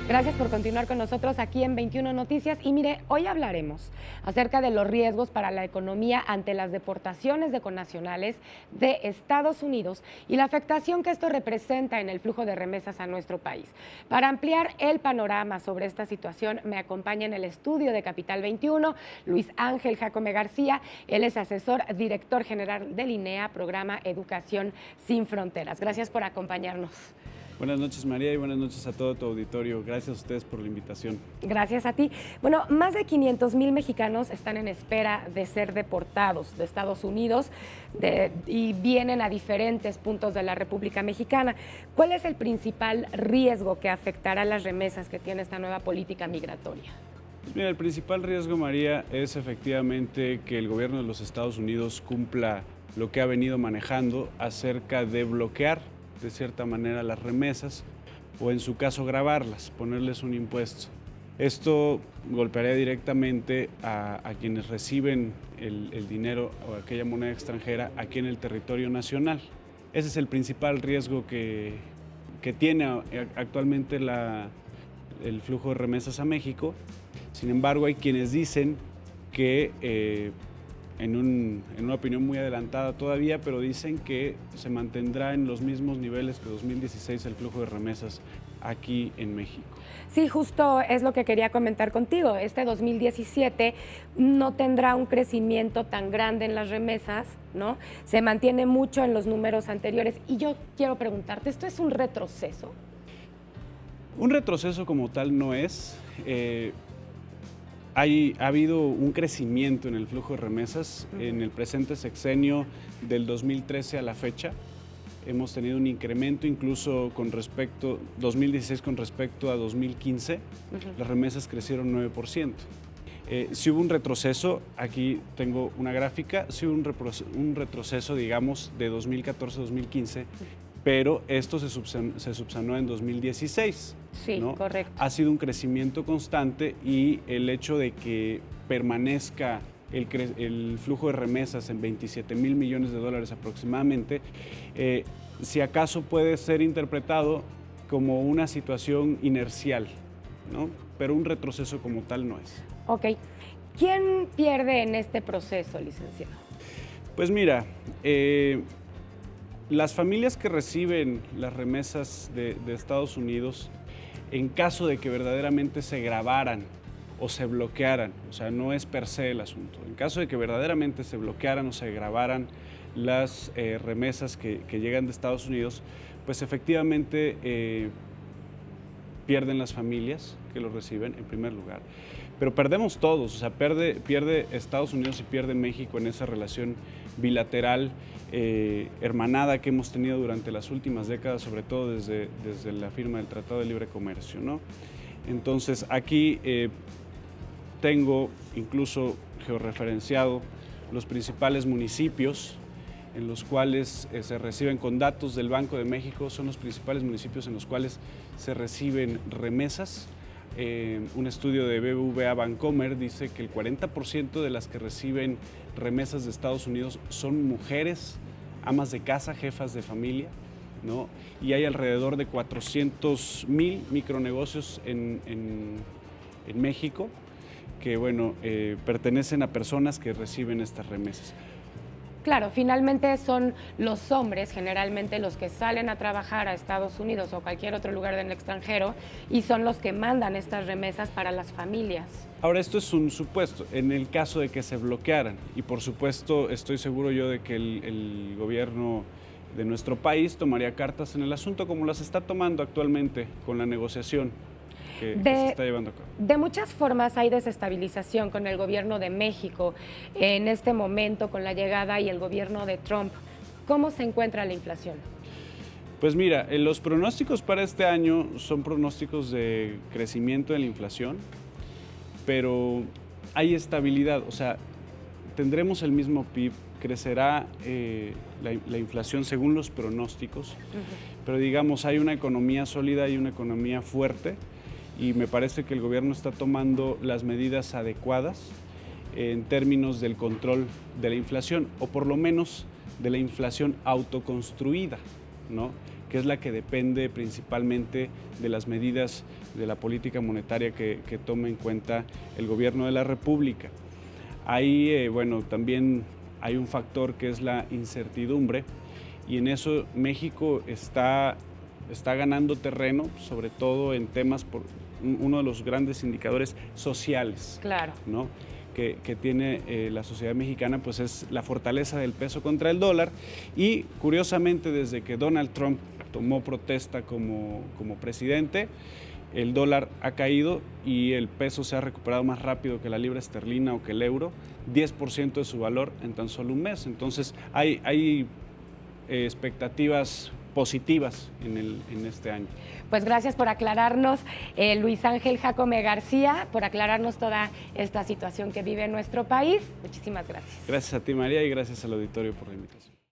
Gracias por continuar con nosotros aquí en 21 Noticias. Y mire, hoy hablaremos acerca de los riesgos para la economía ante las deportaciones de connacionales de Estados Unidos y la afectación que esto representa en el flujo de remesas a nuestro país. Para ampliar el panorama sobre esta situación, me acompaña en el estudio de Capital 21 Luis Ángel Jacome García. Él es asesor director general del INEA, Programa Educación Sin Fronteras. Gracias por acompañarnos. Buenas noches, María, y buenas noches a todo tu auditorio. Gracias a ustedes por la invitación. Gracias a ti. Bueno, más de 500,000 mexicanos están en espera de ser deportados de Estados Unidos y vienen a diferentes puntos de la República Mexicana. ¿Cuál es el principal riesgo que afectará las remesas que tiene esta nueva política migratoria? Pues mira, el principal riesgo, María, es efectivamente que el gobierno de los Estados Unidos cumpla lo que ha venido manejando acerca de bloquear de cierta manera las remesas o en su caso gravarlas, ponerles un impuesto. Esto golpearía directamente a quienes reciben el dinero o aquella moneda extranjera aquí en el territorio nacional. Ese es el principal riesgo que tiene actualmente el flujo de remesas a México. Sin embargo, hay quienes dicen que en una opinión muy adelantada todavía, pero dicen que se mantendrá en los mismos niveles que 2016 el flujo de remesas aquí en México. Sí, justo es lo que quería comentar contigo. Este 2017 no tendrá un crecimiento tan grande en las remesas, ¿no? Se mantiene mucho en los números anteriores. Y yo quiero preguntarte, ¿esto es un retroceso? Un retroceso como tal no es. Ha habido un crecimiento en el flujo de remesas. En el presente sexenio del 2013 a la fecha. Hemos tenido un incremento incluso con respecto, 2016 con respecto a 2015. Las remesas crecieron 9%. Si hubo un retroceso, aquí tengo una gráfica, sí hubo un retroceso, digamos, de 2014 a 2015, pero esto se subsanó en 2016. Sí, ¿no? Correcto. Ha sido un crecimiento constante y el hecho de que permanezca el flujo de remesas en 27,000 millones de dólares aproximadamente, si acaso puede ser interpretado como una situación inercial, ¿no? Pero un retroceso como tal no es. Ok. ¿Quién pierde en este proceso, licenciado? Pues mira, las familias que reciben las remesas de Estados Unidos, en caso de que verdaderamente se gravaran o se bloquearan, o sea, no es per se el asunto, en caso de que verdaderamente se bloquearan o se gravaran las remesas que llegan de Estados Unidos, pues efectivamente pierden las familias que lo reciben en primer lugar, pero perdemos todos, o sea, pierde Estados Unidos y pierde México en esa relación bilateral, hermanada que hemos tenido durante las últimas décadas, sobre todo desde la firma del Tratado de Libre Comercio, ¿no? Entonces, aquí tengo incluso georreferenciado los principales municipios en los cuales se reciben, con datos del Banco de México, son los principales municipios en los cuales se reciben remesas. Un estudio de BBVA Bancomer dice que el 40% de las que reciben remesas de Estados Unidos son mujeres, amas de casa, jefas de familia, ¿no? Y hay alrededor de 400,000 micronegocios en México que, bueno, pertenecen a personas que reciben estas remesas. Claro, finalmente son los hombres generalmente los que salen a trabajar a Estados Unidos o cualquier otro lugar del extranjero y son los que mandan estas remesas para las familias. Ahora, esto es un supuesto, en el caso de que se bloquearan, y por supuesto estoy seguro yo de que el gobierno de nuestro país tomaría cartas en el asunto, como las está tomando actualmente con la negociación que se está llevando a cabo. De muchas formas hay desestabilización con el gobierno de México en este momento, con la llegada y el gobierno de Trump. ¿Cómo se encuentra la inflación? Pues mira, los pronósticos para este año son pronósticos de crecimiento de la inflación, pero hay estabilidad, o sea, tendremos el mismo PIB, crecerá la inflación según los pronósticos, pero digamos, hay una economía sólida y una economía fuerte, y me parece que el gobierno está tomando las medidas adecuadas en términos del control de la inflación, o por lo menos de la inflación autoconstruida, ¿no? que es la que depende principalmente de las medidas de la política monetaria que tome en cuenta el gobierno de la República. Ahí, bueno, también hay un factor que es la incertidumbre, y en eso México está ganando terreno, sobre todo en temas, por uno de los grandes indicadores sociales, Claro, ¿no?, que tiene la sociedad mexicana, pues es la fortaleza del peso contra el dólar. Y curiosamente, desde que Donald Trump tomó protesta como presidente, el dólar ha caído y el peso se ha recuperado más rápido que la libra esterlina o que el euro, 10% de su valor en tan solo un mes. Entonces hay expectativas positivas en este año. pues gracias por aclararnos, Luis Ángel Jácome García, por aclararnos toda esta situación que vive nuestro país. Muchísimas gracias. Gracias a ti, María, y gracias al auditorio por la invitación.